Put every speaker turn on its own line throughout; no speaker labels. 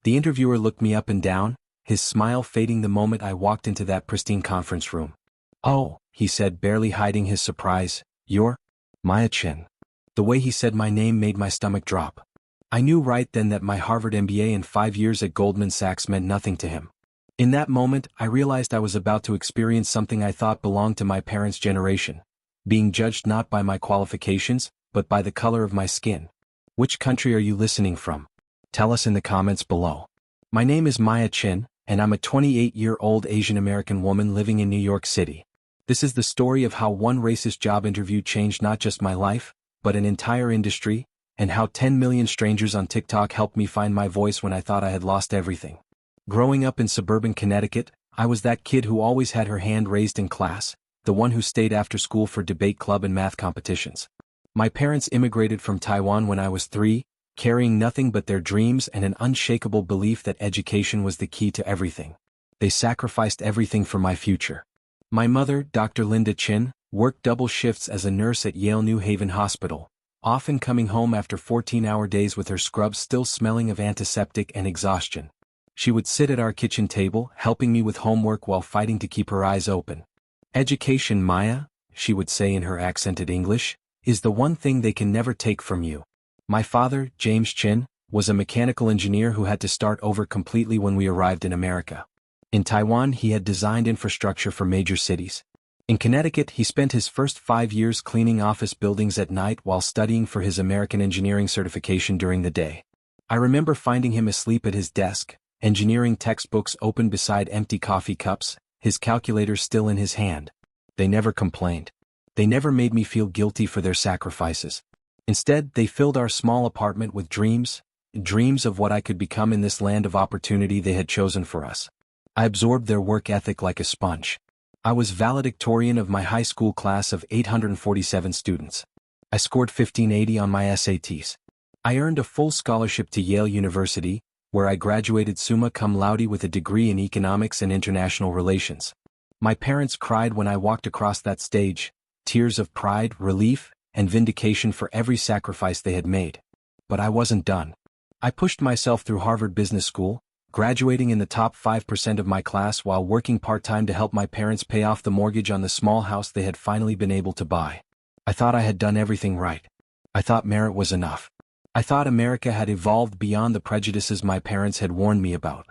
The interviewer looked me up and down, his smile fading the moment I walked into that pristine conference room. "Oh," he said, barely hiding his surprise, "you're Maya Chin." The way he said my name made my stomach drop. I knew right then that my Harvard MBA and 5 years at Goldman Sachs meant nothing to him. In that moment, I realized I was about to experience something I thought belonged to my parents' generation, being judged not by my qualifications, but by the color of my skin. Which country are you listening from? Tell us in the comments below. My name is Maya Chin, and I'm a 28-year-old Asian American woman living in New York City. This is the story of how one racist job interview changed not just my life, but an entire industry, and how 10 million strangers on TikTok helped me find my voice when I thought I had lost everything. Growing up in suburban Connecticut, I was that kid who always had her hand raised in class, the one who stayed after school for debate club and math competitions. My parents immigrated from Taiwan when I was 3, carrying nothing but their dreams and an unshakable belief that education was the key to everything. They sacrificed everything for my future. My mother, Dr. Linda Chin, worked double shifts as a nurse at Yale New Haven Hospital, often coming home after 14-hour days with her scrubs still smelling of antiseptic and exhaustion. She would sit at our kitchen table, helping me with homework while fighting to keep her eyes open. "Education, Maya," she would say in her accented English, "is the one thing they can never take from you." My father, James Chin, was a mechanical engineer who had to start over completely when we arrived in America. In Taiwan, he had designed infrastructure for major cities. In Connecticut, he spent his first 5 years cleaning office buildings at night while studying for his American engineering certification during the day. I remember finding him asleep at his desk, engineering textbooks open beside empty coffee cups, his calculator still in his hand. They never complained. They never made me feel guilty for their sacrifices. Instead, they filled our small apartment with dreams of what I could become in this land of opportunity they had chosen for us. I absorbed their work ethic like a sponge. I was valedictorian of my high school class of 847 students. I scored 1580 on my SATs. I earned a full scholarship to Yale University, where I graduated summa cum laude with a degree in economics and international relations. My parents cried when I walked across that stage, tears of pride, relief, and vindication for every sacrifice they had made. But I wasn't done. I pushed myself through Harvard Business School, graduating in the top 5% of my class while working part-time to help my parents pay off the mortgage on the small house they had finally been able to buy. I thought I had done everything right. I thought merit was enough. I thought America had evolved beyond the prejudices my parents had warned me about.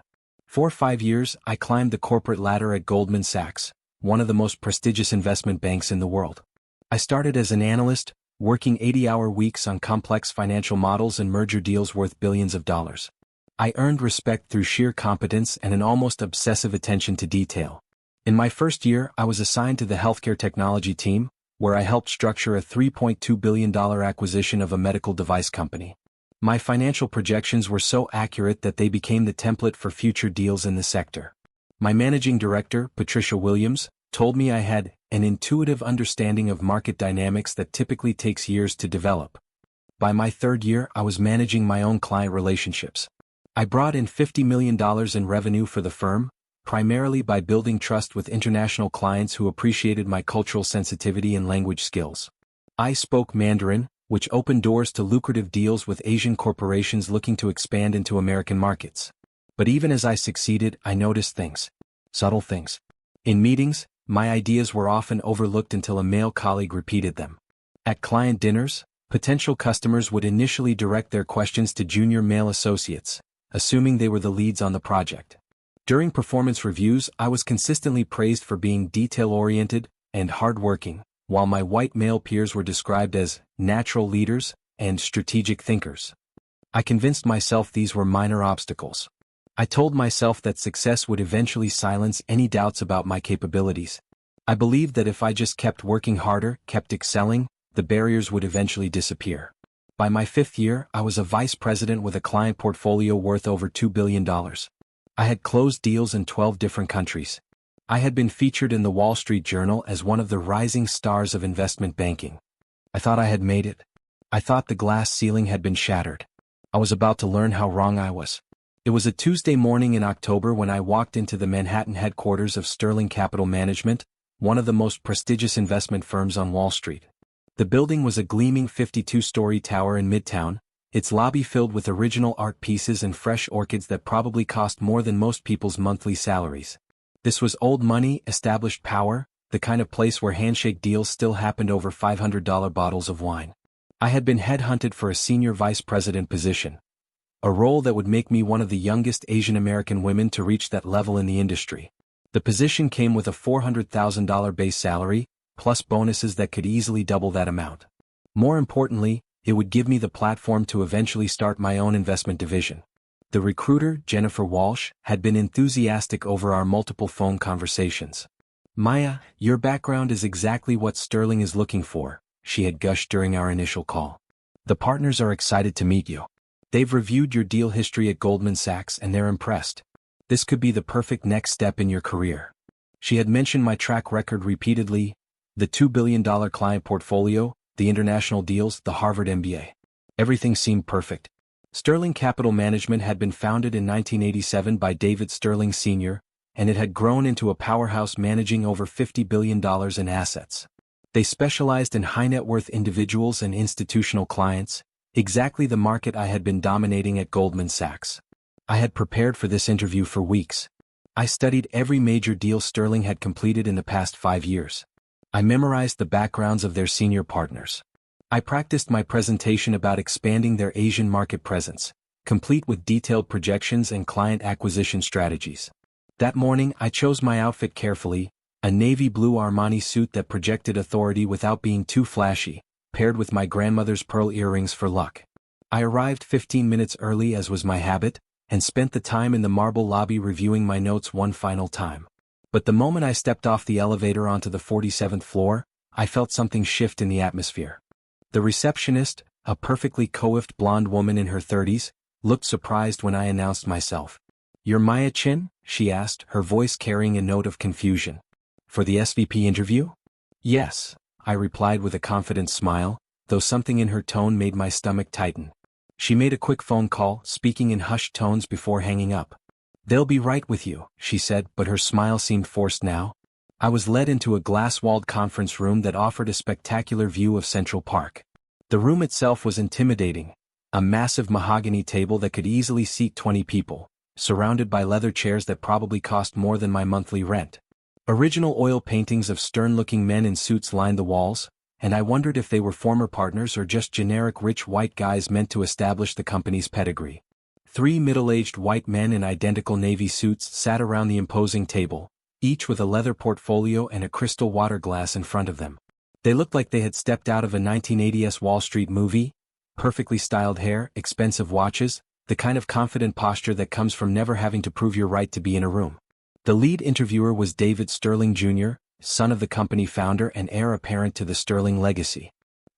For 5 years, I climbed the corporate ladder at Goldman Sachs, one of the most prestigious investment banks in the world. I started as an analyst, working 80-hour weeks on complex financial models and merger deals worth billions of dollars. I earned respect through sheer competence and an almost obsessive attention to detail. In my first year, I was assigned to the healthcare technology team, where I helped structure a $3.2 billion acquisition of a medical device company. My financial projections were so accurate that they became the template for future deals in the sector. My managing director, Patricia Williams, told me I had an intuitive understanding of market dynamics that typically takes years to develop. By my 3rd year, I was managing my own client relationships. I brought in $50 million in revenue for the firm, primarily by building trust with international clients who appreciated my cultural sensitivity and language skills. I spoke Mandarin, which opened doors to lucrative deals with Asian corporations looking to expand into American markets. But even as I succeeded, I noticed things. Subtle things. In meetings, my ideas were often overlooked until a male colleague repeated them. At client dinners, potential customers would initially direct their questions to junior male associates, assuming they were the leads on the project. During performance reviews, I was consistently praised for being detail-oriented and hardworking, while my white male peers were described as natural leaders and strategic thinkers. I convinced myself these were minor obstacles. I told myself that success would eventually silence any doubts about my capabilities. I believed that if I just kept working harder, kept excelling, the barriers would eventually disappear. By my 5th year, I was a vice president with a client portfolio worth over $2 billion. I had closed deals in 12 different countries. I had been featured in the Wall Street Journal as one of the rising stars of investment banking. I thought I had made it. I thought the glass ceiling had been shattered. I was about to learn how wrong I was. It was a Tuesday morning in October when I walked into the Manhattan headquarters of Sterling Capital Management, one of the most prestigious investment firms on Wall Street. The building was a gleaming 52-story tower in Midtown, its lobby filled with original art pieces and fresh orchids that probably cost more than most people's monthly salaries. This was old money, established power, the kind of place where handshake deals still happened over $500 bottles of wine. I had been headhunted for a senior vice president position, a role that would make me one of the youngest Asian American women to reach that level in the industry. The position came with a $400,000 base salary, plus bonuses that could easily double that amount. More importantly, it would give me the platform to eventually start my own investment division. The recruiter, Jennifer Walsh, had been enthusiastic over our multiple phone conversations. "Maya, your background is exactly what Sterling is looking for," she had gushed during our initial call. "The partners are excited to meet you. They've reviewed your deal history at Goldman Sachs and they're impressed. This could be the perfect next step in your career." She had mentioned my track record repeatedly, the $2 billion client portfolio, the international deals, the Harvard MBA. Everything seemed perfect. Sterling Capital Management had been founded in 1987 by David Sterling Sr., and it had grown into a powerhouse managing over $50 billion in assets. They specialized in high-net-worth individuals and institutional clients, exactly the market I had been dominating at Goldman Sachs. I had prepared for this interview for weeks. I studied every major deal Sterling had completed in the past 5 years. I memorized the backgrounds of their senior partners. I practiced my presentation about expanding their Asian market presence, complete with detailed projections and client acquisition strategies. That morning I chose my outfit carefully, a navy blue Armani suit that projected authority without being too flashy, paired with my grandmother's pearl earrings for luck. I arrived 15 minutes early as was my habit, and spent the time in the marble lobby reviewing my notes one final time. But the moment I stepped off the elevator onto the 47th floor, I felt something shift in the atmosphere. The receptionist, a perfectly coiffed blonde woman in her 30s, looked surprised when I announced myself. "You're Maya Chin?" she asked, her voice carrying a note of confusion. "For the SVP interview?" "Yes," I replied with a confident smile, though something in her tone made my stomach tighten. She made a quick phone call, speaking in hushed tones before hanging up. "They'll be right with you," she said, but her smile seemed forced now. I was led into a glass-walled conference room that offered a spectacular view of Central Park. The room itself was intimidating, a massive mahogany table that could easily seat 20 people, surrounded by leather chairs that probably cost more than my monthly rent. Original oil paintings of stern-looking men in suits lined the walls, and I wondered if they were former partners or just generic rich white guys meant to establish the company's pedigree. 3 middle-aged white men in identical navy suits sat around the imposing table, each with a leather portfolio and a crystal water glass in front of them. They looked like they had stepped out of a 1980s Wall Street movie, perfectly styled hair, expensive watches, the kind of confident posture that comes from never having to prove your right to be in a room. The lead interviewer was David Sterling Jr., son of the company founder and heir apparent to the Sterling legacy.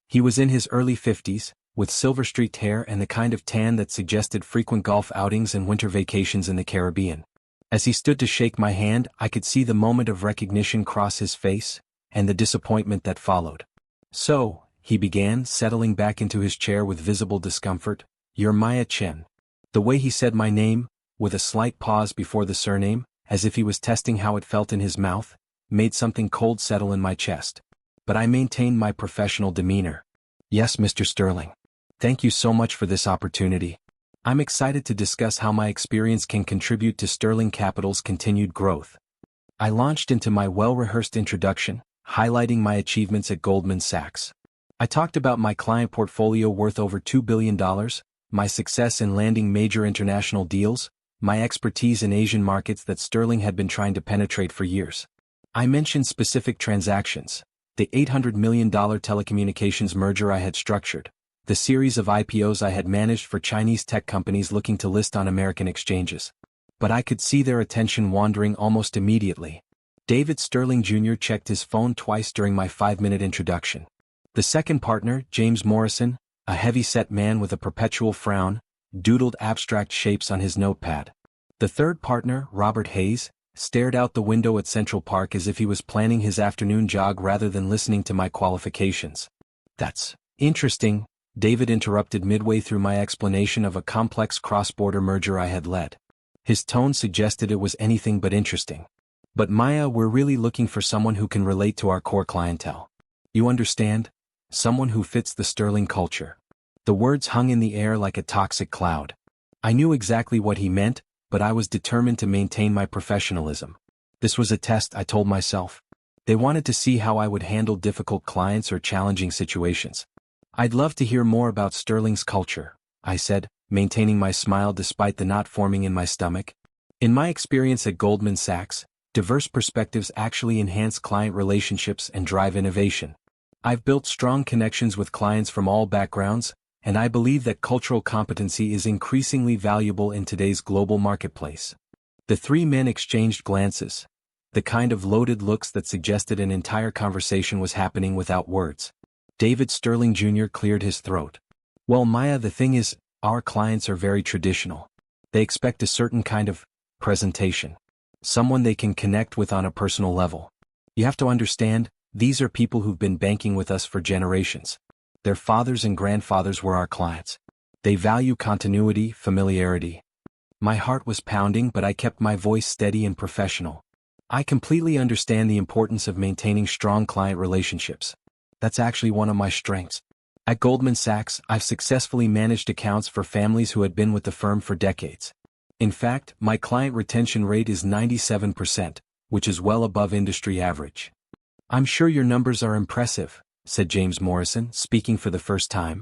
He was in his early 50s, with silver-streaked hair and the kind of tan that suggested frequent golf outings and winter vacations in the Caribbean. As he stood to shake my hand, I could see the moment of recognition cross his face, and the disappointment that followed. "So," he began, settling back into his chair with visible discomfort, "you're Maya Chen." The way he said my name, with a slight pause before the surname, as if he was testing how it felt in his mouth, made something cold settle in my chest. But I maintained my professional demeanor. "Yes, Mr. Sterling. Thank you so much for this opportunity. I'm excited to discuss how my experience can contribute to Sterling Capital's continued growth." I launched into my well-rehearsed introduction, highlighting my achievements at Goldman Sachs. I talked about my client portfolio worth over $2 billion, my success in landing major international deals, my expertise in Asian markets that Sterling had been trying to penetrate for years. I mentioned specific transactions, the $800 million telecommunications merger I had structured, the series of IPOs I had managed for Chinese tech companies looking to list on American exchanges. But I could see their attention wandering almost immediately. David Sterling Jr. checked his phone twice during my 5-minute introduction. The second partner, James Morrison, a heavy-set man with a perpetual frown, doodled abstract shapes on his notepad. The third partner, Robert Hayes, stared out the window at Central Park as if he was planning his afternoon jog rather than listening to my qualifications. "That's interesting," David interrupted midway through my explanation of a complex cross-border merger I had led. His tone suggested it was anything but interesting. "But Maya, we're really looking for someone who can relate to our core clientele. You understand? Someone who fits the Sterling culture." The words hung in the air like a toxic cloud. I knew exactly what he meant, but I was determined to maintain my professionalism. This was a test, I told myself. They wanted to see how I would handle difficult clients or challenging situations. I'd love to hear more about Sterling's culture, I said, maintaining my smile despite the knot forming in my stomach. In my experience at Goldman Sachs, diverse perspectives actually enhance client relationships and drive innovation. I've built strong connections with clients from all backgrounds, and I believe that cultural competency is increasingly valuable in today's global marketplace. The three men exchanged glances, the kind of loaded looks that suggested an entire conversation was happening without words. David Sterling Jr. cleared his throat. Well, Maya, the thing is, our clients are very traditional. They expect a certain kind of presentation. Someone they can connect with on a personal level. You have to understand, these are people who've been banking with us for generations. Their fathers and grandfathers were our clients. They value continuity, familiarity. My heart was pounding, but I kept my voice steady and professional. I completely understand the importance of maintaining strong client relationships. That's actually one of my strengths. At Goldman Sachs, I've successfully managed accounts for families who had been with the firm for decades. In fact, my client retention rate is 97%, which is well above industry average. I'm sure your numbers are impressive, said James Morrison, speaking for the first time.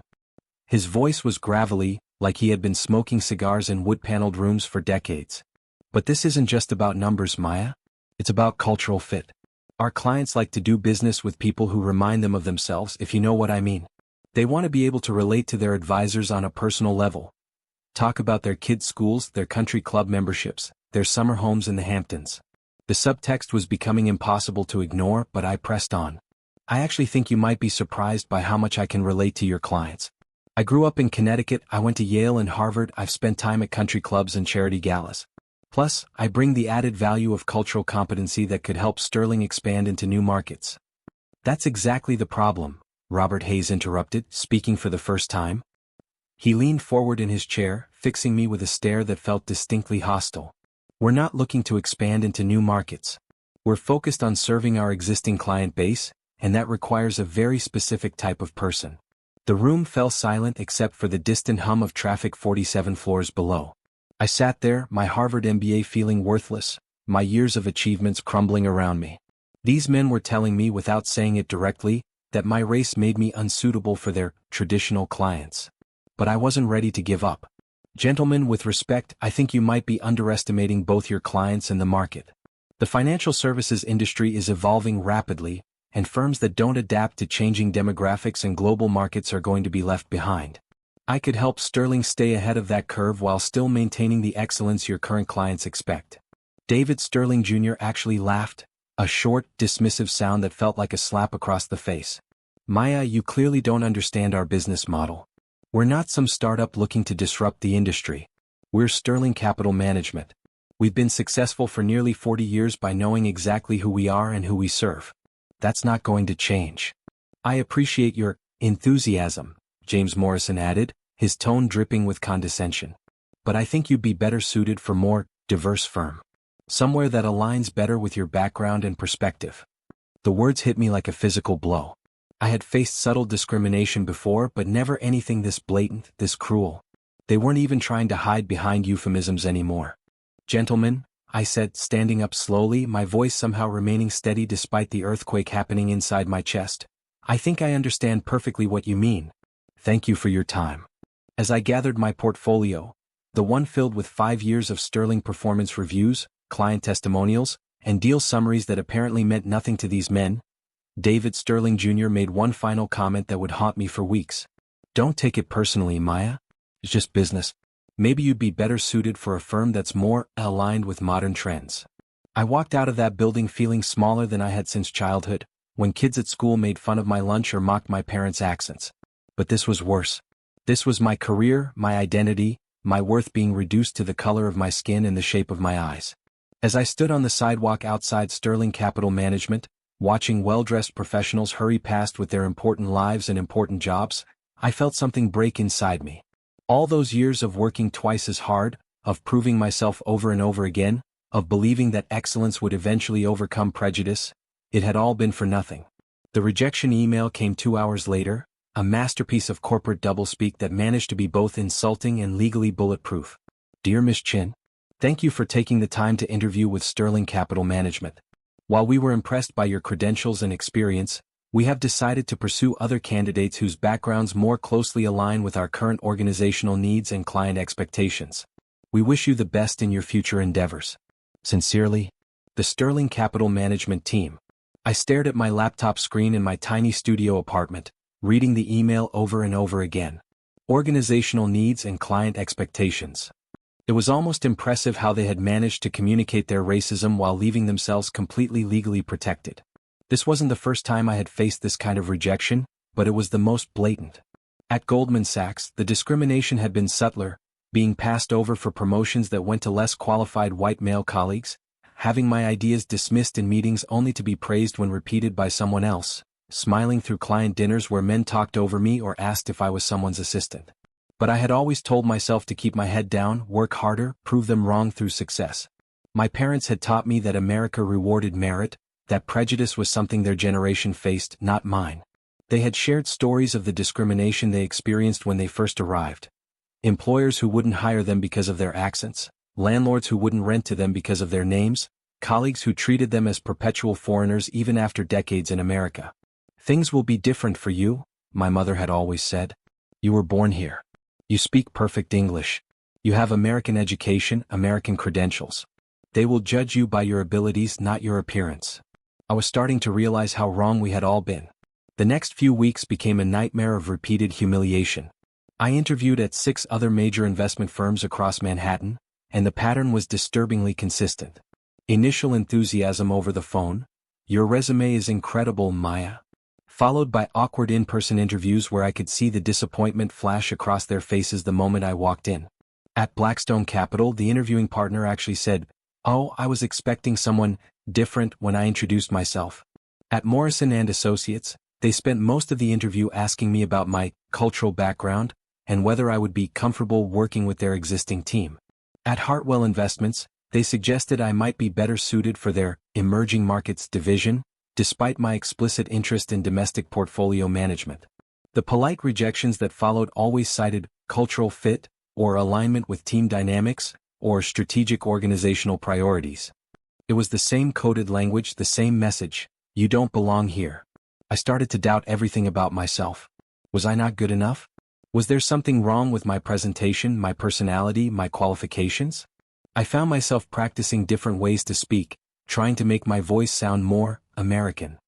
His voice was gravelly, like he had been smoking cigars in wood-paneled rooms for decades. But this isn't just about numbers, Maya. It's about cultural fit. Our clients like to do business with people who remind them of themselves, if you know what I mean. They want to be able to relate to their advisors on a personal level. Talk about their kids' schools, their country club memberships, their summer homes in the Hamptons. The subtext was becoming impossible to ignore, but I pressed on. I actually think you might be surprised by how much I can relate to your clients. I grew up in Connecticut, I went to Yale and Harvard, I've spent time at country clubs and charity galas. Plus, I bring the added value of cultural competency that could help Sterling expand into new markets. That's exactly the problem, Robert Hayes interrupted, speaking for the first time. He leaned forward in his chair, fixing me with a stare that felt distinctly hostile. We're not looking to expand into new markets. We're focused on serving our existing client base, and that requires a very specific type of person. The room fell silent except for the distant hum of traffic 47 floors below. I sat there, my Harvard MBA feeling worthless, my years of achievements crumbling around me. These men were telling me without saying it directly, that my race made me unsuitable for their traditional clients. But I wasn't ready to give up. Gentlemen, with respect, I think you might be underestimating both your clients and the market. The financial services industry is evolving rapidly, and firms that don't adapt to changing demographics and global markets are going to be left behind. I could help Sterling stay ahead of that curve while still maintaining the excellence your current clients expect. David Sterling Jr. actually laughed, a short, dismissive sound that felt like a slap across the face. Maya, you clearly don't understand our business model. We're not some startup looking to disrupt the industry. We're Sterling Capital Management. We've been successful for nearly 40 years by knowing exactly who we are and who we serve. That's not going to change. I appreciate your enthusiasm, James Morrison added, his tone dripping with condescension. But I think you'd be better suited for more diverse firm. Somewhere that aligns better with your background and perspective. The words hit me like a physical blow. I had faced subtle discrimination before, but never anything this blatant, this cruel. They weren't even trying to hide behind euphemisms anymore. Gentlemen, I said, standing up slowly, my voice somehow remaining steady despite the earthquake happening inside my chest. I think I understand perfectly what you mean. Thank you for your time. As I gathered my portfolio, the one filled with 5 years of Sterling performance reviews, client testimonials, and deal summaries that apparently meant nothing to these men, David Sterling Jr. made one final comment that would haunt me for weeks. Don't take it personally, Maya. It's just business. Maybe you'd be better suited for a firm that's more aligned with modern trends. I walked out of that building feeling smaller than I had since childhood, when kids at school made fun of my lunch or mocked my parents' accents. But this was worse. This was my career, my identity, my worth being reduced to the color of my skin and the shape of my eyes. As I stood on the sidewalk outside Sterling Capital Management, watching well-dressed professionals hurry past with their important lives and important jobs, I felt something break inside me. All those years of working twice as hard, of proving myself over and over again, of believing that excellence would eventually overcome prejudice, it had all been for nothing. The rejection email came 2 hours later, a masterpiece of corporate doublespeak that managed to be both insulting and legally bulletproof. Dear Ms. Chin, thank you for taking the time to interview with Sterling Capital Management. While we were impressed by your credentials and experience, we have decided to pursue other candidates whose backgrounds more closely align with our current organizational needs and client expectations. We wish you the best in your future endeavors. Sincerely, the Sterling Capital Management team. I stared at my laptop screen in my tiny studio apartment, reading the email over and over again. Organizational needs and client expectations. It was almost impressive how they had managed to communicate their racism while leaving themselves completely legally protected. This wasn't the first time I had faced this kind of rejection, but it was the most blatant. At Goldman Sachs, the discrimination had been subtler, being passed over for promotions that went to less qualified white male colleagues, having my ideas dismissed in meetings only to be praised when repeated by someone else, smiling through client dinners where men talked over me or asked if I was someone's assistant. But I had always told myself to keep my head down, work harder, prove them wrong through success. My parents had taught me that America rewarded merit, that prejudice was something their generation faced, not mine. They had shared stories of the discrimination they experienced when they first arrived. Employers who wouldn't hire them because of their accents, landlords who wouldn't rent to them because of their names, colleagues who treated them as perpetual foreigners even after decades in America. Things will be different for you, my mother had always said. You were born here. You speak perfect English. You have American education, American credentials. They will judge you by your abilities, not your appearance. I was starting to realize how wrong we had all been. The next few weeks became a nightmare of repeated humiliation. I interviewed at 6 other major investment firms across Manhattan, and the pattern was disturbingly consistent. Initial enthusiasm over the phone. Your resume is incredible, Maya. Followed by awkward in-person interviews where I could see the disappointment flash across their faces the moment I walked in. At Blackstone Capital, the interviewing partner actually said, "Oh, I was expecting someone different when I introduced myself." At Morrison & Associates, they spent most of the interview asking me about my cultural background and whether I would be comfortable working with their existing team. At Hartwell Investments, they suggested I might be better suited for their emerging markets division, despite my explicit interest in domestic portfolio management. The polite rejections that followed always cited cultural fit, or alignment with team dynamics, or strategic organizational priorities. It was the same coded language, the same message: you don't belong here. I started to doubt everything about myself. Was I not good enough? Was there something wrong with my presentation, my personality, my qualifications? I found myself practicing different ways to speak, trying to make my voice sound more American.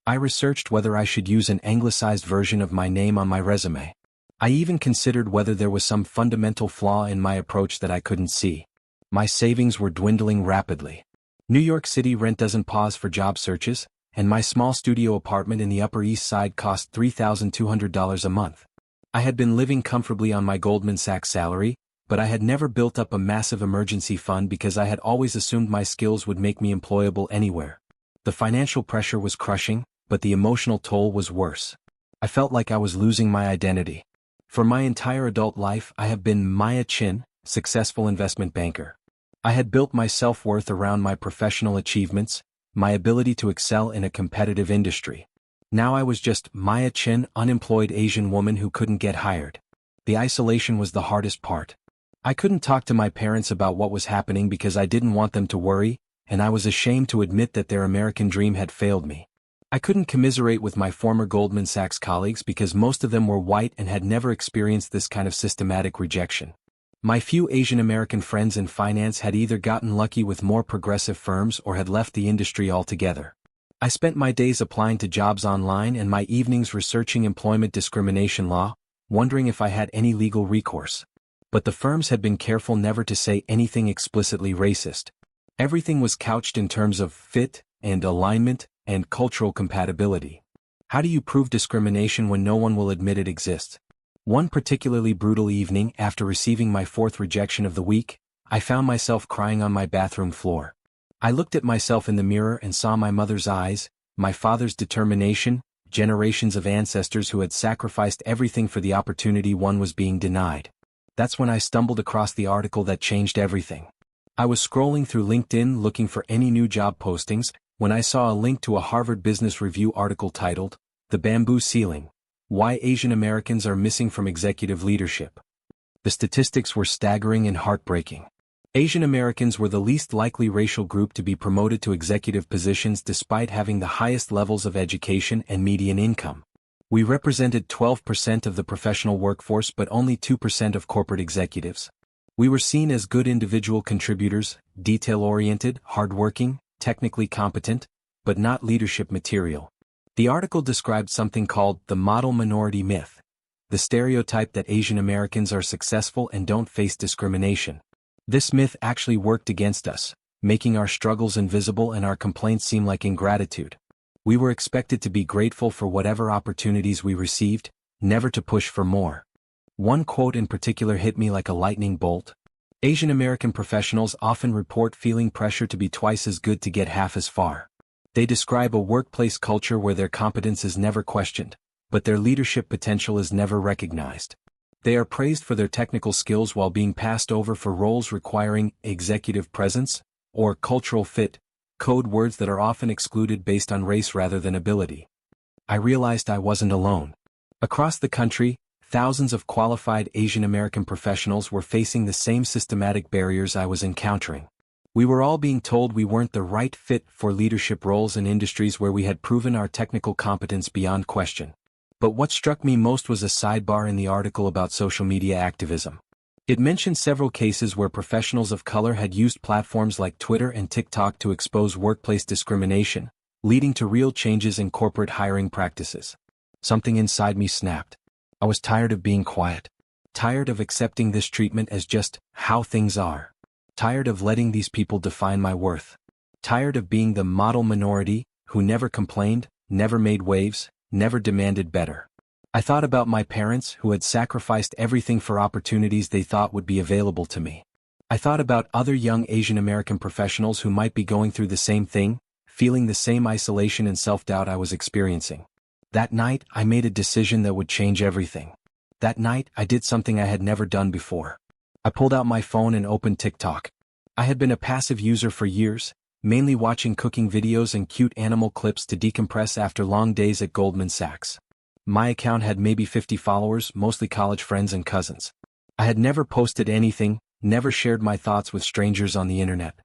I researched whether I should use an anglicized version of my name on my resume. I even considered whether there was some fundamental flaw in my approach that I couldn't see. My savings were dwindling rapidly. New York City rent doesn't pause for job searches, and my small studio apartment in the Upper East Side cost $3,200 a month. I had been living comfortably on my Goldman Sachs salary, but I had never built up a massive emergency fund because I had always assumed my skills would make me employable anywhere. The financial pressure was crushing, but the emotional toll was worse. I felt like I was losing my identity. For my entire adult life, I have been Maya Chin, successful investment banker. I had built my self-worth around my professional achievements, my ability to excel in a competitive industry. Now I was just Maya Chin, unemployed Asian woman who couldn't get hired. The isolation was the hardest part. I couldn't talk to my parents about what was happening because I didn't want them to worry, and I was ashamed to admit that their American dream had failed me. I couldn't commiserate with my former Goldman Sachs colleagues because most of them were white and had never experienced this kind of systematic rejection. My few Asian American friends in finance had either gotten lucky with more progressive firms or had left the industry altogether. I spent my days applying to jobs online and my evenings researching employment discrimination law, wondering if I had any legal recourse. But the firms had been careful never to say anything explicitly racist. Everything was couched in terms of fit and alignment and cultural compatibility. How do you prove discrimination when no one will admit it exists? One particularly brutal evening, after receiving my 4th rejection of the week, I found myself crying on my bathroom floor. I looked at myself in the mirror and saw my mother's eyes, my father's determination, generations of ancestors who had sacrificed everything for the opportunity one was being denied. That's when I stumbled across the article that changed everything. I was scrolling through LinkedIn looking for any new job postings when I saw a link to a Harvard Business Review article titled, "The Bamboo Ceiling: Why Asian Americans are missing from executive leadership. The statistics were staggering and heartbreaking. Asian Americans were the least likely racial group to be promoted to executive positions despite having the highest levels of education and median income. We represented 12% of the professional workforce but only 2% of corporate executives. We were seen as good individual contributors, detail-oriented, hardworking, technically competent, but not leadership material. The article described something called the model minority myth, the stereotype that Asian Americans are successful and don't face discrimination. This myth actually worked against us, making our struggles invisible and our complaints seem like ingratitude. We were expected to be grateful for whatever opportunities we received, never to push for more. One quote in particular hit me like a lightning bolt. Asian American professionals often report feeling pressure to be twice as good to get half as far. They describe a workplace culture where their competence is never questioned, but their leadership potential is never recognized. They are praised for their technical skills while being passed over for roles requiring executive presence or cultural fit, code words that are often excluded based on race rather than ability. I realized I wasn't alone. Across the country, thousands of qualified Asian American professionals were facing the same systematic barriers I was encountering. We were all being told we weren't the right fit for leadership roles in industries where we had proven our technical competence beyond question. But what struck me most was a sidebar in the article about social media activism. It mentioned several cases where professionals of color had used platforms like Twitter and TikTok to expose workplace discrimination, leading to real changes in corporate hiring practices. Something inside me snapped. I was tired of being quiet. Tired of accepting this treatment as just how things are. Tired of letting these people define my worth. Tired of being the model minority who never complained, never made waves, never demanded better. I thought about my parents who had sacrificed everything for opportunities they thought would be available to me. I thought about other young Asian American professionals who might be going through the same thing, feeling the same isolation and self-doubt I was experiencing. That night, I made a decision that would change everything. That night, I did something I had never done before. I pulled out my phone and opened TikTok. I had been a passive user for years, mainly watching cooking videos and cute animal clips to decompress after long days at Goldman Sachs. My account had maybe 50 followers, mostly college friends and cousins. I had never posted anything, never shared my thoughts with strangers on the internet.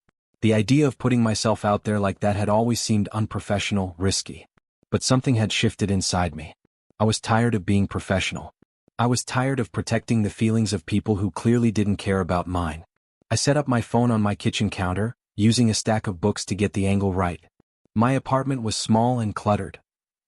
The idea of putting myself out there like that had always seemed unprofessional, risky. But something had shifted inside me. I was tired of being professional. I was tired of protecting the feelings of people who clearly didn't care about mine. I set up my phone on my kitchen counter, using a stack of books to get the angle right. My apartment was small and cluttered.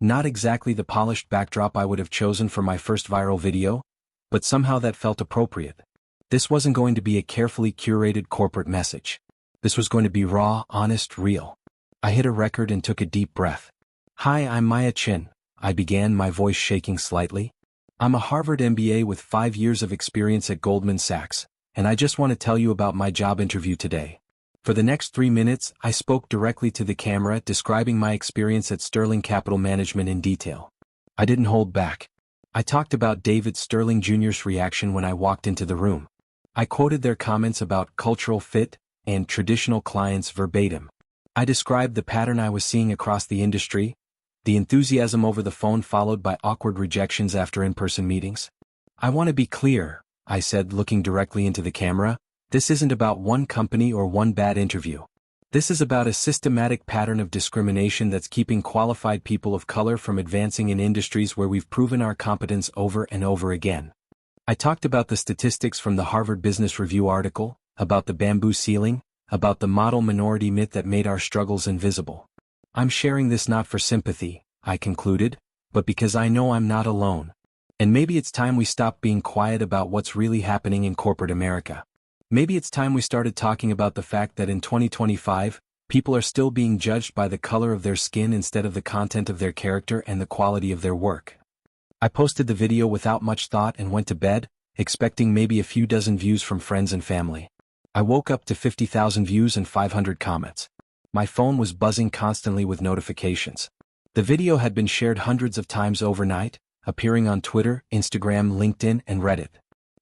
Not exactly the polished backdrop I would have chosen for my first viral video, but somehow that felt appropriate. This wasn't going to be a carefully curated corporate message. This was going to be raw, honest, real. I hit a record and took a deep breath. Hi, I'm Maya Chin, I began, my voice shaking slightly. I'm a Harvard MBA with 5 years of experience at Goldman Sachs, and I just want to tell you about my job interview today. For the next 3 minutes, I spoke directly to the camera, describing my experience at Sterling Capital Management in detail. I didn't hold back. I talked about David Sterling Jr.'s reaction when I walked into the room. I quoted their comments about cultural fit and traditional clients verbatim. I described the pattern I was seeing across the industry, the enthusiasm over the phone followed by awkward rejections after in-person meetings. I want to be clear, I said, looking directly into the camera. This isn't about one company or one bad interview. This is about a systematic pattern of discrimination that's keeping qualified people of color from advancing in industries where we've proven our competence over and over again. I talked about the statistics from the Harvard Business Review article, about the bamboo ceiling, about the model minority myth that made our struggles invisible. I'm sharing this not for sympathy, I concluded, but because I know I'm not alone. And maybe it's time we stopped being quiet about what's really happening in corporate America. Maybe it's time we started talking about the fact that in 2025, people are still being judged by the color of their skin instead of the content of their character and the quality of their work. I posted the video without much thought and went to bed, expecting maybe a few dozen views from friends and family. I woke up to 50,000 views and 500 comments. My phone was buzzing constantly with notifications. The video had been shared hundreds of times overnight, appearing on Twitter, Instagram, LinkedIn, and Reddit.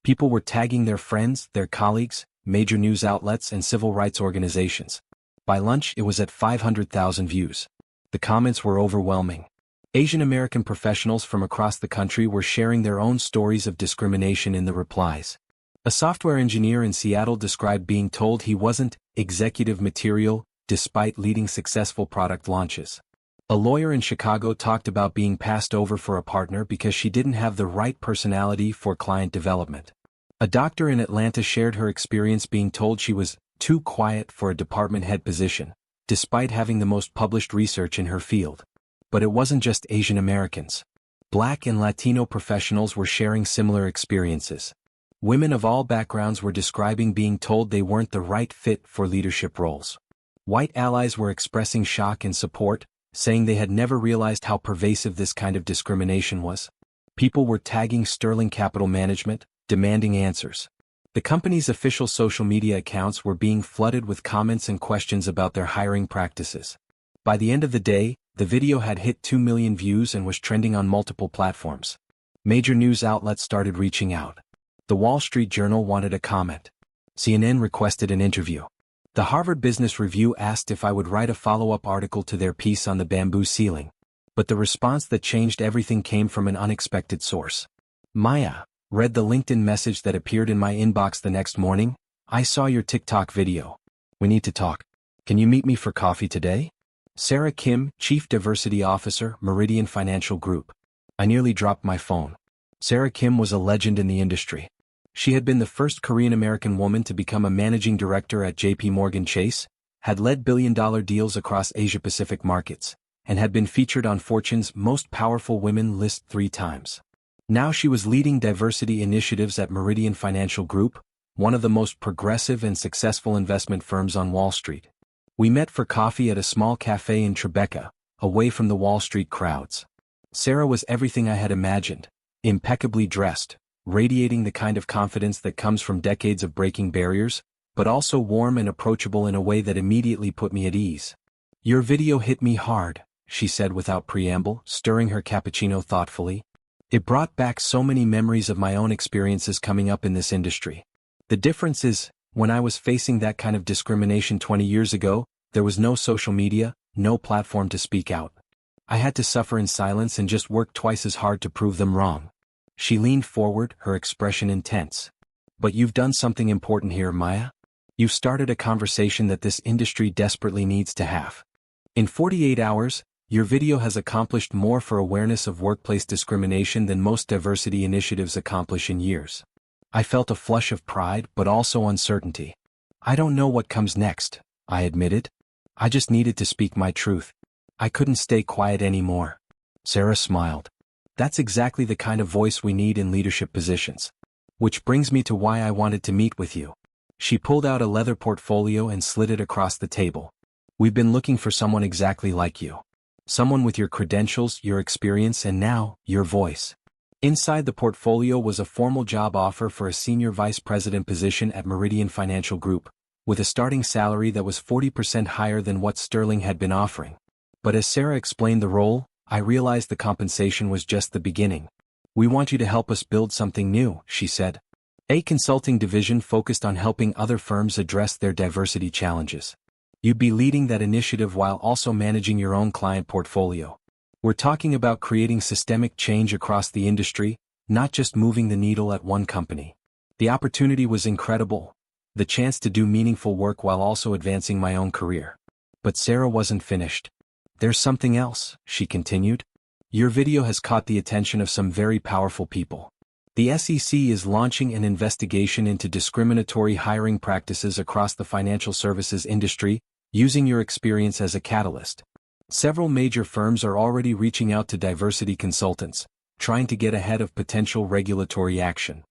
People were tagging their friends, their colleagues, major news outlets, and civil rights organizations. By lunch, it was at 500,000 views. The comments were overwhelming. Asian American professionals from across the country were sharing their own stories of discrimination in the replies. A software engineer in Seattle described being told he wasn't executive material despite leading successful product launches. A lawyer in Chicago talked about being passed over for a partner because she didn't have the right personality for client development. A doctor in Atlanta shared her experience being told she was too quiet for a department head position, despite having the most published research in her field. But it wasn't just Asian Americans. Black and Latino professionals were sharing similar experiences. Women of all backgrounds were describing being told they weren't the right fit for leadership roles. White allies were expressing shock and support, saying they had never realized how pervasive this kind of discrimination was. People were tagging Sterling Capital Management, demanding answers. The company's official social media accounts were being flooded with comments and questions about their hiring practices. By the end of the day, the video had hit 2 million views and was trending on multiple platforms. Major news outlets started reaching out. The Wall Street Journal wanted a comment. CNN requested an interview. The Harvard Business Review asked if I would write a follow-up article to their piece on the bamboo ceiling. But the response that changed everything came from an unexpected source. Maya, read the LinkedIn message that appeared in my inbox the next morning. I saw your TikTok video. We need to talk. Can you meet me for coffee today? Sarah Kim, Chief Diversity Officer, Meridian Financial Group. I nearly dropped my phone. Sarah Kim was a legend in the industry. She had been the first Korean-American woman to become a managing director at J.P. Morgan Chase, had led billion-dollar deals across Asia-Pacific markets, and had been featured on Fortune's Most Powerful Women list 3 times. Now she was leading diversity initiatives at Meridian Financial Group, one of the most progressive and successful investment firms on Wall Street. We met for coffee at a small cafe in Tribeca, away from the Wall Street crowds. Sarah was everything I had imagined, impeccably dressed, radiating the kind of confidence that comes from decades of breaking barriers, but also warm and approachable in a way that immediately put me at ease. Your video hit me hard, she said without preamble, stirring her cappuccino thoughtfully. It brought back so many memories of my own experiences coming up in this industry. The difference is, when I was facing that kind of discrimination 20 years ago, there was no social media, no platform to speak out. I had to suffer in silence and just work twice as hard to prove them wrong. She leaned forward, her expression intense. But you've done something important here, Maya. You've started a conversation that this industry desperately needs to have. In 48 hours, your video has accomplished more for awareness of workplace discrimination than most diversity initiatives accomplish in years. I felt a flush of pride but also uncertainty. I don't know what comes next, I admitted. I just needed to speak my truth. I couldn't stay quiet anymore. Sarah smiled. That's exactly the kind of voice we need in leadership positions. Which brings me to why I wanted to meet with you. She pulled out a leather portfolio and slid it across the table. We've been looking for someone exactly like you. Someone with your credentials, your experience, and now, your voice. Inside the portfolio was a formal job offer for a senior vice president position at Meridian Financial Group, with a starting salary that was 40% higher than what Sterling had been offering. But as Sarah explained the role, I realized the compensation was just the beginning. We want you to help us build something new, she said. A consulting division focused on helping other firms address their diversity challenges. You'd be leading that initiative while also managing your own client portfolio. We're talking about creating systemic change across the industry, not just moving the needle at one company. The opportunity was incredible. The chance to do meaningful work while also advancing my own career. But Sarah wasn't finished. There's something else, she continued. Your video has caught the attention of some very powerful people. The SEC is launching an investigation into discriminatory hiring practices across the financial services industry, using your experience as a catalyst. Several major firms are already reaching out to diversity consultants, trying to get ahead of potential regulatory action.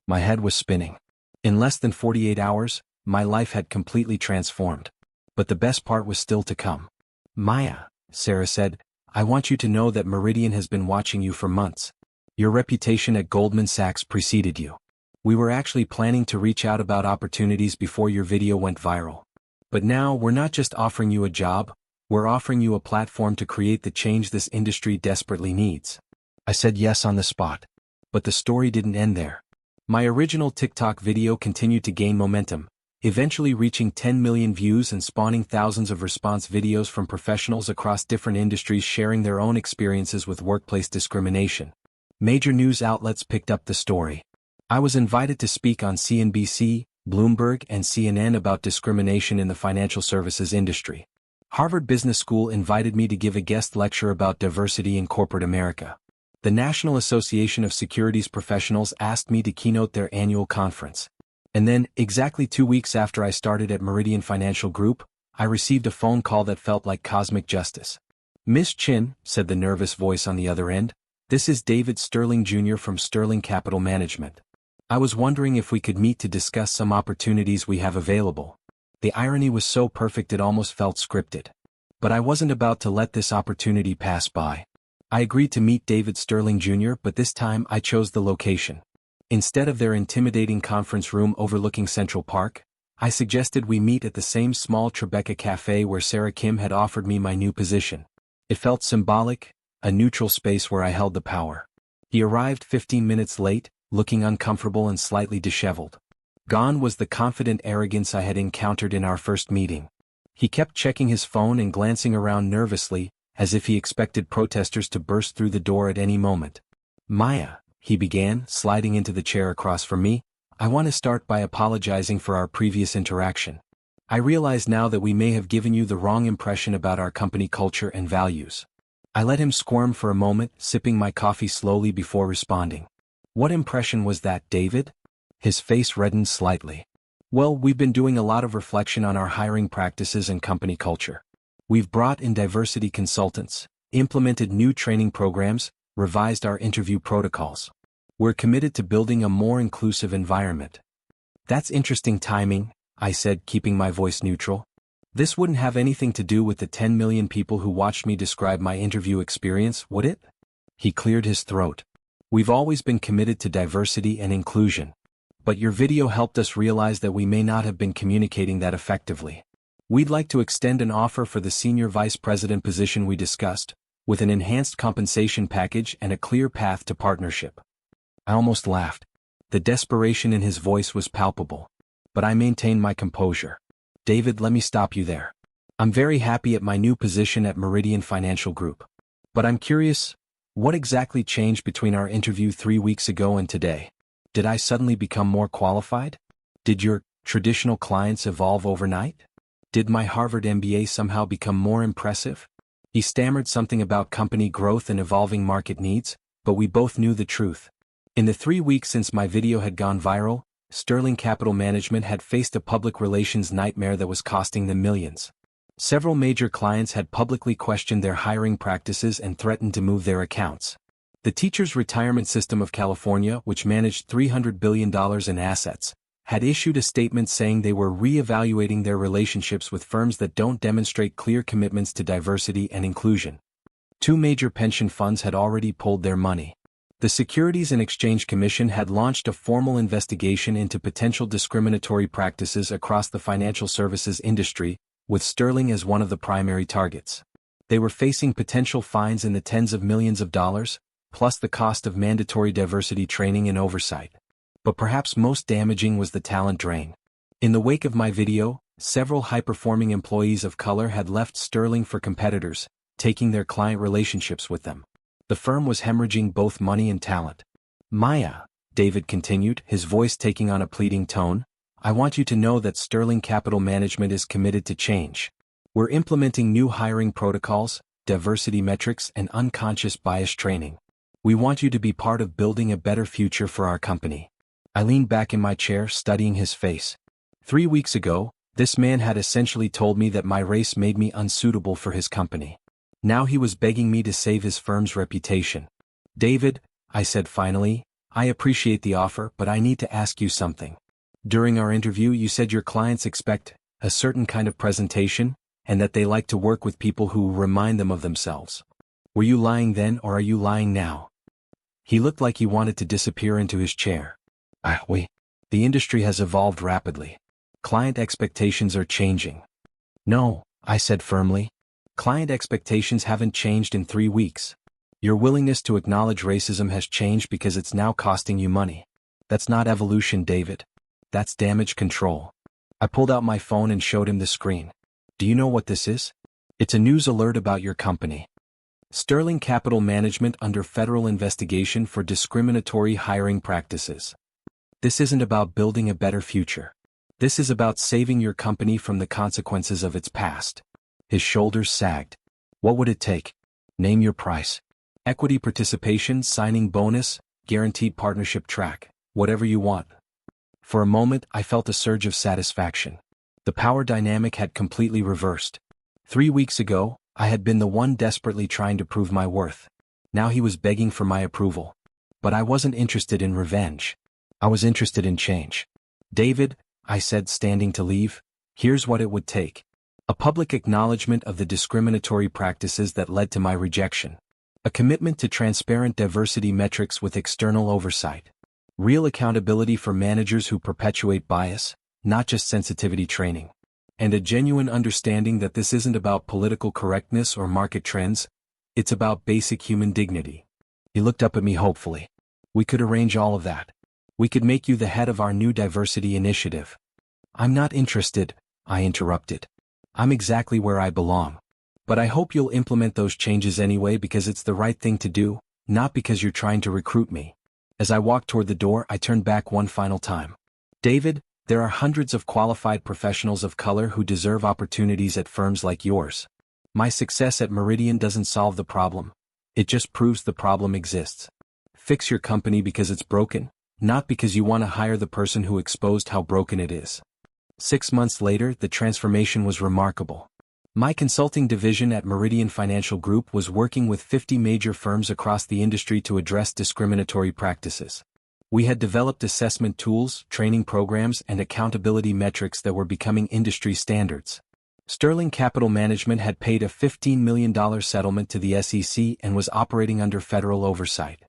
My head was spinning. In less than 48 hours, my life had completely transformed. But the best part was still to come. Maya, Sarah said, I want you to know that Meridian has been watching you for months. Your reputation at Goldman Sachs preceded you. We were actually planning to reach out about opportunities before your video went viral. But now we're not just offering you a job, we're offering you a platform to create the change this industry desperately needs. I said yes on the spot. But the story didn't end there. My original TikTok video continued to gain momentum. eventually reaching 10 million views and spawning thousands of response videos from professionals across different industries sharing their own experiences with workplace discrimination. Major news outlets picked up the story. I was invited to speak on CNBC, Bloomberg, and CNN about discrimination in the financial services industry. Harvard Business School invited me to give a guest lecture about diversity in corporate America. The National Association of Securities Professionals asked me to keynote their annual conference. And then, exactly 2 weeks after I started at Meridian Financial Group, I received a phone call that felt like cosmic justice. "Miss Chin," said the nervous voice on the other end, "this is David Sterling Jr. from Sterling Capital Management. I was wondering if we could meet to discuss some opportunities we have available." The irony was so perfect it almost felt scripted. But I wasn't about to let this opportunity pass by. I agreed to meet David Sterling Jr., but this time I chose the location. Instead of their intimidating conference room overlooking Central Park, I suggested we meet at the same small Tribeca cafe where Sarah Kim had offered me my new position. It felt symbolic, a neutral space where I held the power. He arrived 15 minutes late, looking uncomfortable and slightly disheveled. Gone was the confident arrogance I had encountered in our first meeting. He kept checking his phone and glancing around nervously, as if he expected protesters to burst through the door at any moment. "Maya," he began, sliding into the chair across from me, "I want to start by apologizing for our previous interaction. I realize now that we may have given you the wrong impression about our company culture and values." I let him squirm for a moment, sipping my coffee slowly before responding. "What impression was that, David?" His face reddened slightly. "Well, we've been doing a lot of reflection on our hiring practices and company culture. We've brought in diversity consultants, implemented new training programs, revised our interview protocols. We're committed to building a more inclusive environment." "That's interesting timing," I said, keeping my voice neutral. "This wouldn't have anything to do with the 10 million people who watched me describe my interview experience, would it?" He cleared his throat. "We've always been committed to diversity and inclusion. But your video helped us realize that we may not have been communicating that effectively. We'd like to extend an offer for the senior vice president position we discussed, with an enhanced compensation package and a clear path to partnership." I almost laughed. The desperation in his voice was palpable. But I maintained my composure. "David, let me stop you there. I'm very happy at my new position at Meridian Financial Group. But I'm curious, what exactly changed between our interview 3 weeks ago and today? Did I suddenly become more qualified? Did your traditional clients evolve overnight? Did my Harvard MBA somehow become more impressive?" He stammered something about company growth and evolving market needs, but we both knew the truth. In the 3 weeks since my video had gone viral, Sterling Capital Management had faced a public relations nightmare that was costing them millions. Several major clients had publicly questioned their hiring practices and threatened to move their accounts. The Teachers' Retirement System of California, which managed $300 billion in assets, had issued a statement saying they were re-evaluating their relationships with firms that don't demonstrate clear commitments to diversity and inclusion. 2 major pension funds had already pulled their money. The Securities and Exchange Commission had launched a formal investigation into potential discriminatory practices across the financial services industry, with Sterling as one of the primary targets. They were facing potential fines in the tens of millions of dollars, plus the cost of mandatory diversity training and oversight. But perhaps most damaging was the talent drain. In the wake of my video, several high-performing employees of color had left Sterling for competitors, taking their client relationships with them. The firm was hemorrhaging both money and talent. "Maya," David continued, his voice taking on a pleading tone, "I want you to know that Sterling Capital Management is committed to change. We're implementing new hiring protocols, diversity metrics, and unconscious bias training. We want you to be part of building a better future for our company." I leaned back in my chair, studying his face. 3 weeks ago, this man had essentially told me that my race made me unsuitable for his company. Now he was begging me to save his firm's reputation. "David," I said finally, "I appreciate the offer, but I need to ask you something. During our interview you said your clients expect a certain kind of presentation, and that they like to work with people who remind them of themselves. Were you lying then, or are you lying now?" He looked like he wanted to disappear into his chair. The industry has evolved rapidly. Client expectations are changing." "No," I said firmly. "Client expectations haven't changed in 3 weeks. Your willingness to acknowledge racism has changed because it's now costing you money. That's not evolution, David. That's damage control." I pulled out my phone and showed him the screen. Do you know what this is? It's a news alert about your company. Sterling Capital Management under federal investigation for discriminatory hiring practices. This isn't about building a better future. This is about saving your company from the consequences of its past. His shoulders sagged. What would it take? Name your price. Equity participation, signing bonus, guaranteed partnership track, whatever you want. For a moment, I felt a surge of satisfaction. The power dynamic had completely reversed. 3 weeks ago, I had been the one desperately trying to prove my worth. Now he was begging for my approval. But I wasn't interested in revenge. I was interested in change. David, I said, standing to leave, here's what it would take. A public acknowledgement of the discriminatory practices that led to my rejection. A commitment to transparent diversity metrics with external oversight. Real accountability for managers who perpetuate bias, not just sensitivity training. And a genuine understanding that this isn't about political correctness or market trends, it's about basic human dignity. He looked up at me hopefully. We could arrange all of that. We could make you the head of our new diversity initiative. I'm not interested, I interrupted. I'm exactly where I belong. But I hope you'll implement those changes anyway because it's the right thing to do, not because you're trying to recruit me. As I walked toward the door, I turned back one final time. David, there are hundreds of qualified professionals of color who deserve opportunities at firms like yours. My success at Meridian doesn't solve the problem. It just proves the problem exists. Fix your company because it's broken, not because you want to hire the person who exposed how broken it is. 6 months later, the transformation was remarkable. My consulting division at Meridian Financial Group was working with 50 major firms across the industry to address discriminatory practices. We had developed assessment tools, training programs, and accountability metrics that were becoming industry standards. Sterling Capital Management had paid a $15 million settlement to the SEC and was operating under federal oversight.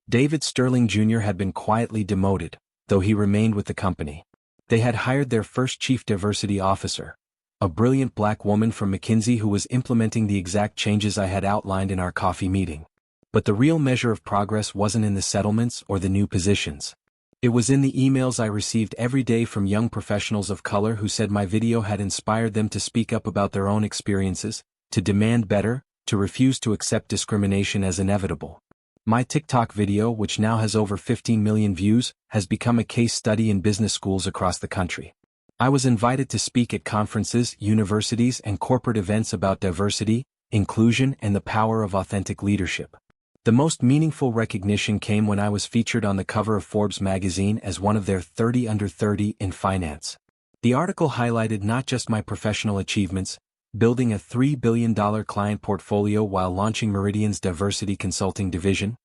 David Sterling Jr. had been quietly demoted, though he remained with the company. They had hired their first chief diversity officer, a brilliant black woman from McKinsey who was implementing the exact changes I had outlined in our coffee meeting. But the real measure of progress wasn't in the settlements or the new positions. It was in the emails I received every day from young professionals of color who said my video had inspired them to speak up about their own experiences, to demand better, to refuse to accept discrimination as inevitable. My TikTok video, which now has over 15 million views, has become a case study in business schools across the country. I was invited to speak at conferences, universities, and corporate events about diversity, inclusion, and the power of authentic leadership. The most meaningful recognition came when I was featured on the cover of Forbes magazine as one of their 30 under 30 in finance. The article highlighted not just my professional achievements, building a $3 billion client portfolio while launching Meridian's diversity consulting division,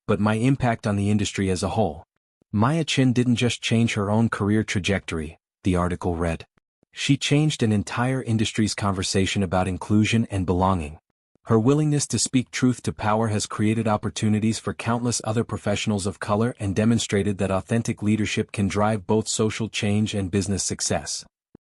but my impact on the industry as a whole. Maya Chin didn't just change her own career trajectory, the article read. She changed an entire industry's conversation about inclusion and belonging. Her willingness to speak truth to power has created opportunities for countless other professionals of color and demonstrated that authentic leadership can drive both social change and business success.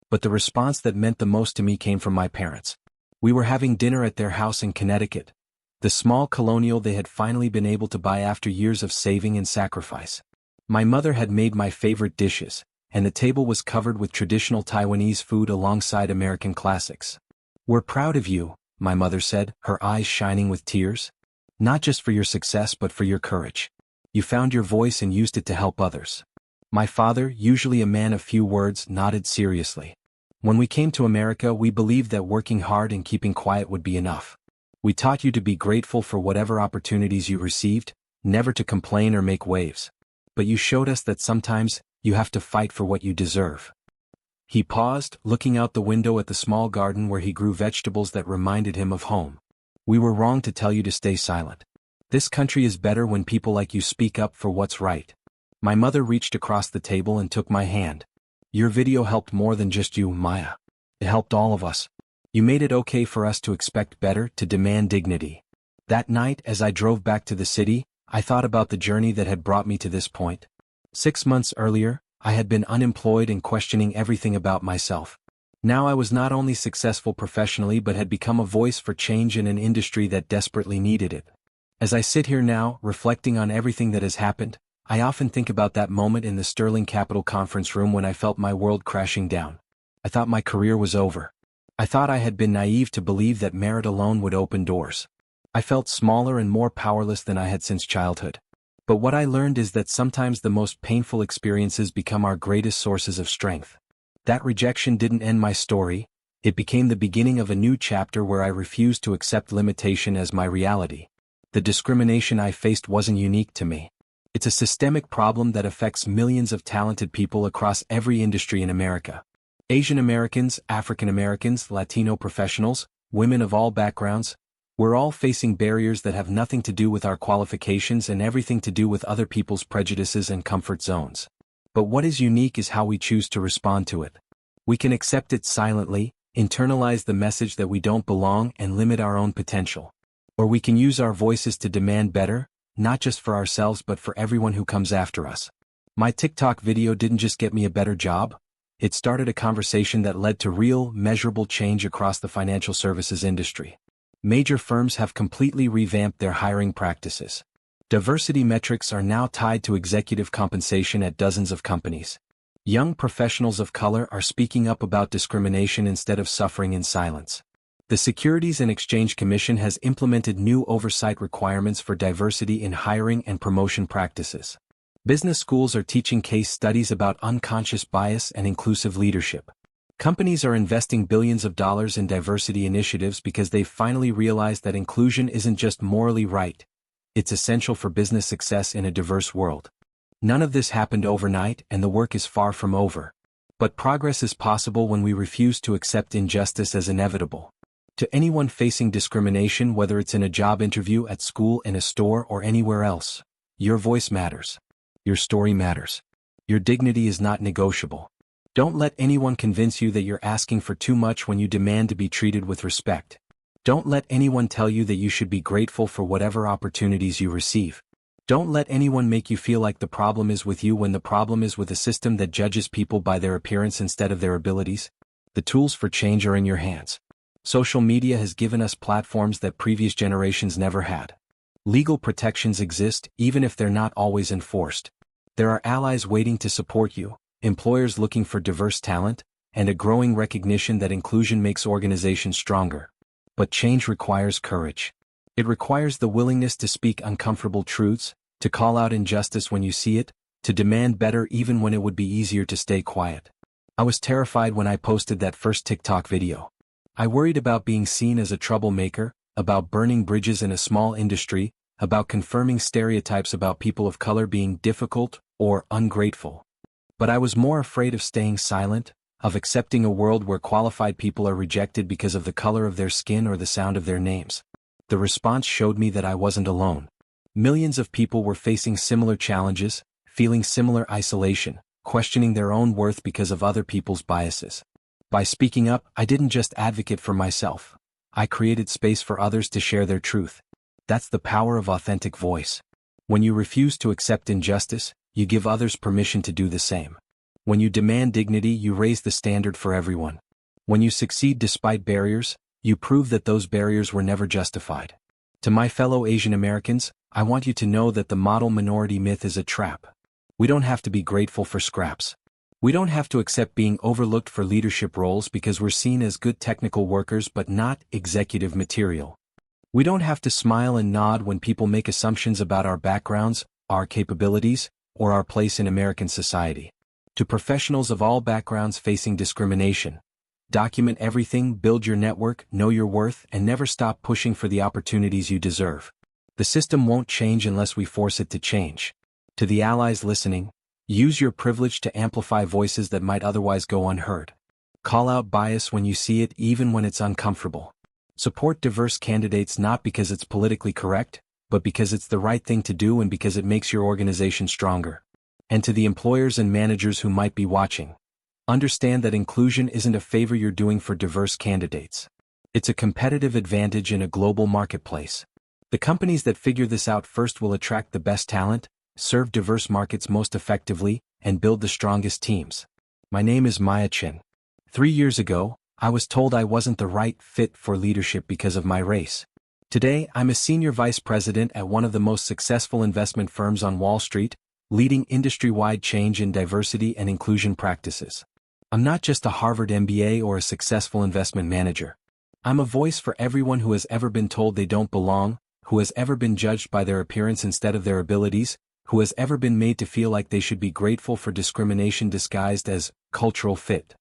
But the response that meant the most to me came from my parents. We were having dinner at their house in Connecticut, the small colonial they had finally been able to buy after years of saving and sacrifice. My mother had made my favorite dishes, and the table was covered with traditional Taiwanese food alongside American classics. "We're proud of you," my mother said, her eyes shining with tears. "Not just for your success but for your courage. You found your voice and used it to help others." My father, usually a man of few words, nodded seriously. "When we came to America, we believed that working hard and keeping quiet would be enough. We taught you to be grateful for whatever opportunities you received, never to complain or make waves. But you showed us that sometimes, you have to fight for what you deserve." He paused, looking out the window at the small garden where he grew vegetables that reminded him of home. "We were wrong to tell you to stay silent. This country is better when people like you speak up for what's right." My mother reached across the table and took my hand. "Your video helped more than just you, Maya. It helped all of us. You made it okay for us to expect better, to demand dignity." That night, as I drove back to the city, I thought about the journey that had brought me to this point. 6 months earlier, I had been unemployed and questioning everything about myself. Now I was not only successful professionally but had become a voice for change in an industry that desperately needed it. As I sit here now, reflecting on everything that has happened, I often think about that moment in the Sterling Capital conference room when I felt my world crashing down. I thought my career was over. I thought I had been naive to believe that merit alone would open doors. I felt smaller and more powerless than I had since childhood. But what I learned is that sometimes the most painful experiences become our greatest sources of strength. That rejection didn't end my story, it became the beginning of a new chapter where I refused to accept limitation as my reality. The discrimination I faced wasn't unique to me. It's a systemic problem that affects millions of talented people across every industry in America. Asian Americans, African Americans, Latino professionals, women of all backgrounds, we're all facing barriers that have nothing to do with our qualifications and everything to do with other people's prejudices and comfort zones. But what is unique is how we choose to respond to it. We can accept it silently, internalize the message that we don't belong and limit our own potential. Or we can use our voices to demand better, not just for ourselves but for everyone who comes after us. My TikTok video didn't just get me a better job, it started a conversation that led to real, measurable change across the financial services industry. Major firms have completely revamped their hiring practices. Diversity metrics are now tied to executive compensation at dozens of companies. Young professionals of color are speaking up about discrimination instead of suffering in silence. The Securities and Exchange Commission has implemented new oversight requirements for diversity in hiring and promotion practices. Business schools are teaching case studies about unconscious bias and inclusive leadership. Companies are investing billions of dollars in diversity initiatives because they've finally realized that inclusion isn't just morally right, it's essential for business success in a diverse world. None of this happened overnight and the work is far from over. But progress is possible when we refuse to accept injustice as inevitable. To anyone facing discrimination, whether it's in a job interview, at school, in a store, or anywhere else, your voice matters. Your story matters. Your dignity is not negotiable. Don't let anyone convince you that you're asking for too much when you demand to be treated with respect. Don't let anyone tell you that you should be grateful for whatever opportunities you receive. Don't let anyone make you feel like the problem is with you when the problem is with a system that judges people by their appearance instead of their abilities. The tools for change are in your hands. Social media has given us platforms that previous generations never had. Legal protections exist, even if they're not always enforced. There are allies waiting to support you, employers looking for diverse talent, and a growing recognition that inclusion makes organizations stronger. But change requires courage. It requires the willingness to speak uncomfortable truths, to call out injustice when you see it, to demand better even when it would be easier to stay quiet. I was terrified when I posted that first TikTok video. I worried about being seen as a troublemaker, about burning bridges in a small industry, about confirming stereotypes about people of color being difficult or ungrateful. But I was more afraid of staying silent, of accepting a world where qualified people are rejected because of the color of their skin or the sound of their names. The response showed me that I wasn't alone. Millions of people were facing similar challenges, feeling similar isolation, questioning their own worth because of other people's biases. By speaking up, I didn't just advocate for myself. I created space for others to share their truth. That's the power of authentic voice. When you refuse to accept injustice, you give others permission to do the same. When you demand dignity, you raise the standard for everyone. When you succeed despite barriers, you prove that those barriers were never justified. To my fellow Asian Americans, I want you to know that the model minority myth is a trap. We don't have to be grateful for scraps. We don't have to accept being overlooked for leadership roles because we're seen as good technical workers but not executive material. We don't have to smile and nod when people make assumptions about our backgrounds, our capabilities, or our place in American society. To professionals of all backgrounds facing discrimination, document everything, build your network, know your worth, and never stop pushing for the opportunities you deserve. The system won't change unless we force it to change. To the allies listening, use your privilege to amplify voices that might otherwise go unheard. Call out bias when you see it, even when it's uncomfortable. Support diverse candidates not because it's politically correct, but because it's the right thing to do and because it makes your organization stronger. And to the employers and managers who might be watching, understand that inclusion isn't a favor you're doing for diverse candidates. It's a competitive advantage in a global marketplace. The companies that figure this out first will attract the best talent, serve diverse markets most effectively, and build the strongest teams. My name is Maya Chin. 3 years ago, I was told I wasn't the right fit for leadership because of my race. Today, I'm a senior vice president at one of the most successful investment firms on Wall Street, leading industry-wide change in diversity and inclusion practices. I'm not just a Harvard MBA or a successful investment manager. I'm a voice for everyone who has ever been told they don't belong, who has ever been judged by their appearance instead of their abilities, who has ever been made to feel like they should be grateful for discrimination disguised as cultural fit.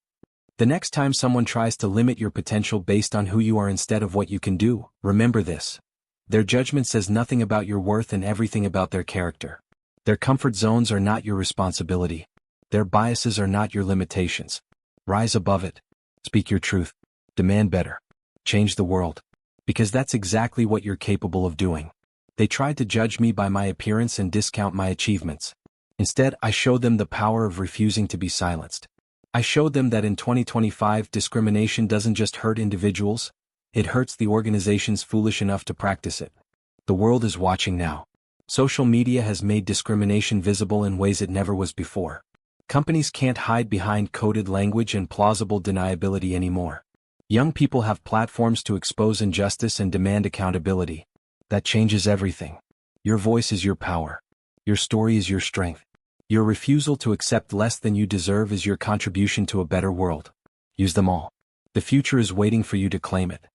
The next time someone tries to limit your potential based on who you are instead of what you can do, remember this. Their judgment says nothing about your worth and everything about their character. Their comfort zones are not your responsibility. Their biases are not your limitations. Rise above it. Speak your truth. Demand better. Change the world. Because that's exactly what you're capable of doing. They tried to judge me by my appearance and discount my achievements. Instead, I showed them the power of refusing to be silenced. I showed them that in 2025 discrimination doesn't just hurt individuals, it hurts the organizations foolish enough to practice it. The world is watching now. Social media has made discrimination visible in ways it never was before. Companies can't hide behind coded language and plausible deniability anymore. Young people have platforms to expose injustice and demand accountability. That changes everything. Your voice is your power. Your story is your strength. Your refusal to accept less than you deserve is your contribution to a better world. Use them all. The future is waiting for you to claim it.